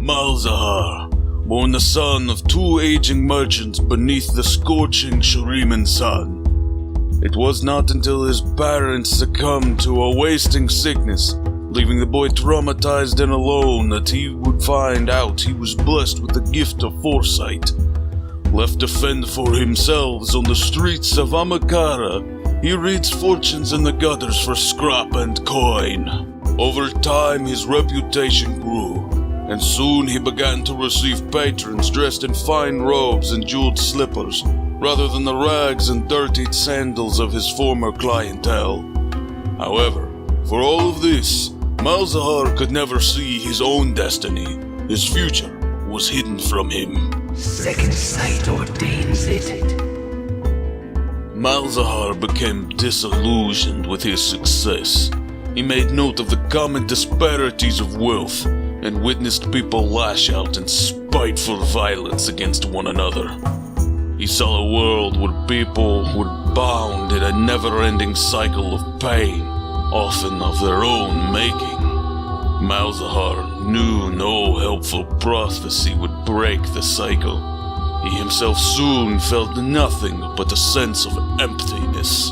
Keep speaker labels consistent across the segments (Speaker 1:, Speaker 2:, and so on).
Speaker 1: Malzahar, born the son of two aging merchants beneath the scorching Shuriman sun. It was not until his parents succumbed to a wasting sickness, leaving the boy traumatized and alone, that he would find out he was blessed with the gift of foresight. Left to fend for himself on the streets of Amakara, he reads fortunes in the gutters for scrap and coin. Over time, his reputation grew, and soon he began to receive patrons dressed in fine robes and jeweled slippers, rather than the rags and dirtied sandals of his former clientele. However, for all of this, Malzahar could never see his own destiny. His future was hidden from him.
Speaker 2: Second sight ordains it.
Speaker 1: Malzahar became disillusioned with his success. He made note of the common disparities of wealth and witnessed people lash out in spiteful violence against one another. He saw a world where people were bound in a never-ending cycle of pain, often of their own making. Malzahar knew no helpful prophecy would break the cycle. He himself soon felt nothing but a sense of emptiness.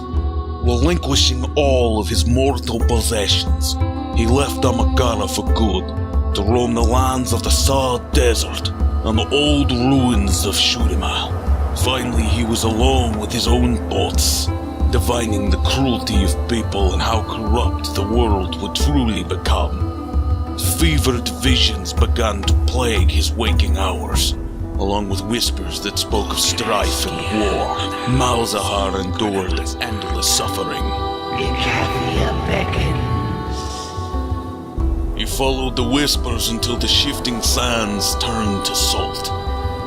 Speaker 1: Relinquishing all of his mortal possessions, he left Amakara for good, to roam the lands of the Salt Desert and the old ruins of Shurima. Finally, he was alone with his own thoughts, divining the cruelty of people and how corrupt the world would truly become. Fevered visions began to plague his waking hours, along with whispers that spoke of strife and war. Malzahar endured endless suffering.
Speaker 2: Icathia beckons.
Speaker 1: He followed the whispers until the shifting sands turned to salt,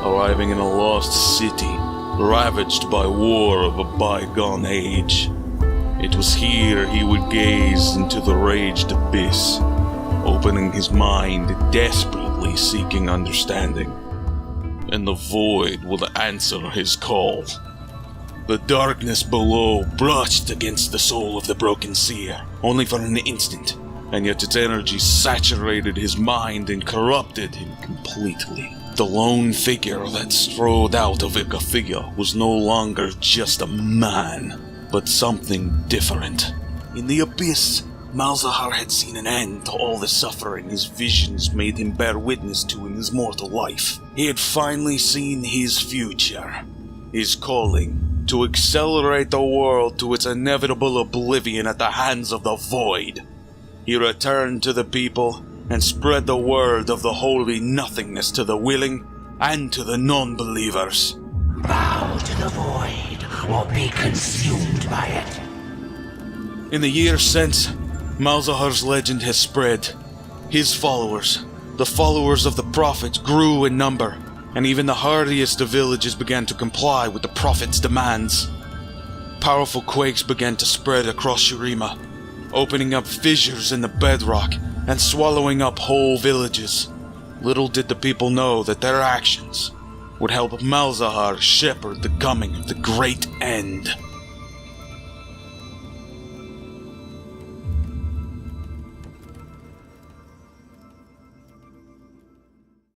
Speaker 1: arriving in a lost city, ravaged by war of a bygone age. It was here he would gaze into the raged abyss, opening his mind, desperately seeking understanding. And the void would answer his call. The darkness below brushed against the soul of the broken seer, only for an instant, and yet its energy saturated his mind and corrupted him completely. The lone figure that strode out of Icathia was no longer just a man, but something different. In the abyss, Malzahar had seen an end to all the suffering his visions made him bear witness to in his mortal life. He had finally seen his future, his calling, to accelerate the world to its inevitable oblivion at the hands of the void. He returned to the people and spread the word of the holy nothingness to the willing and to the non-believers.
Speaker 2: Bow to the void, or be consumed by it.
Speaker 1: In the years since, Malzahar's legend has spread. His followers, the followers of the prophet, grew in number, and even the hardiest of villages began to comply with the prophet's demands. Powerful quakes began to spread across Shurima, opening up fissures in the bedrock and swallowing up whole villages. Little did the people know that their actions would help Malzahar shepherd the coming of the great end.